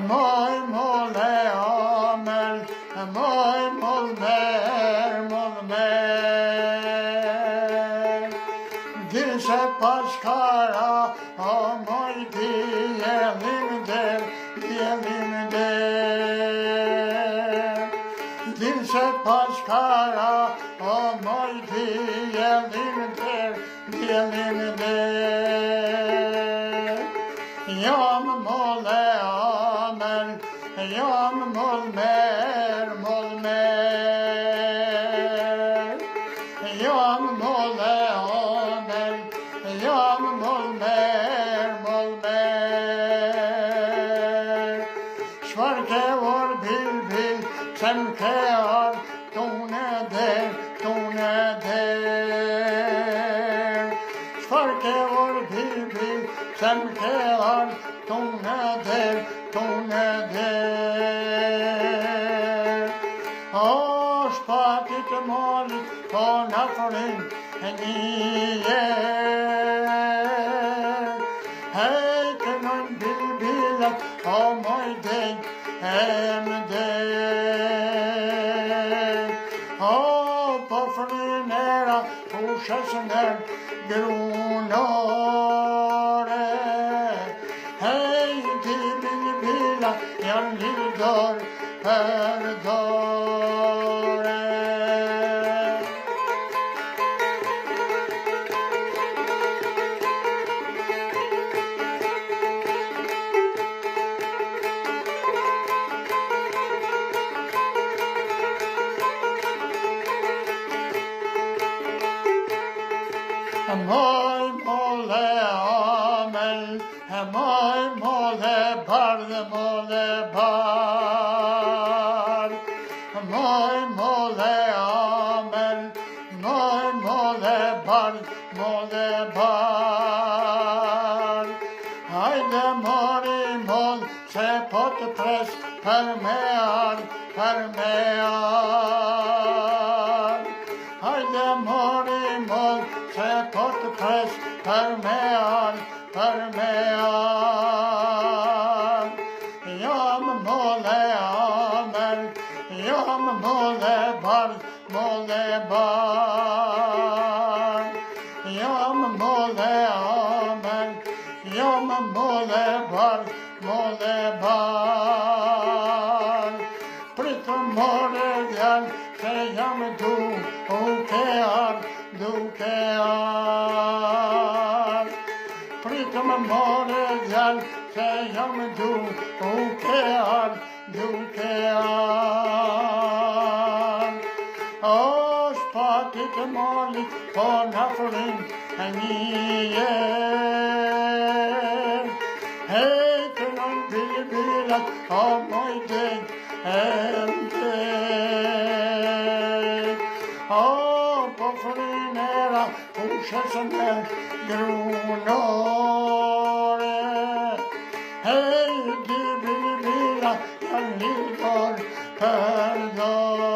Moj mole amel, moj mol mer, Dilse paskara, o moj djelim der, Dilse paskara, o moj djelim der, Jam mole amel, jam mol mer, Jam mole amel, jam mol mer, Çfar ke var bil, sen ke ar, tone der, Çfar ke var bil, sen ke ar, tone der, Shpatit malit, po na forin e njer. Hej, kënojnë bilbilat, o moj dej, e më dej. O, po frinera, pushes nër grunore. Hej, di bilbilat, janë lidor për dore. Moj mole amel, moj mole bard, Moj mole amel, moj mole bard, Hajde mori mol, se po të pres për me ar, Hajde mori mol, se po të pres për me ar, Jam mole amel, jam mole bard, Jam mole amel, jam mole bard, Pritë more djall, se jam duke ar, Pritë më more djall, se jam duke ar, O, shpatit malit, po na forin e njer. Hej, kënojnë bilbilat, o moj dej, e më dej. O, po frinera, pushes nër grunore. Hej, di bilbilat, janë lidor për dore.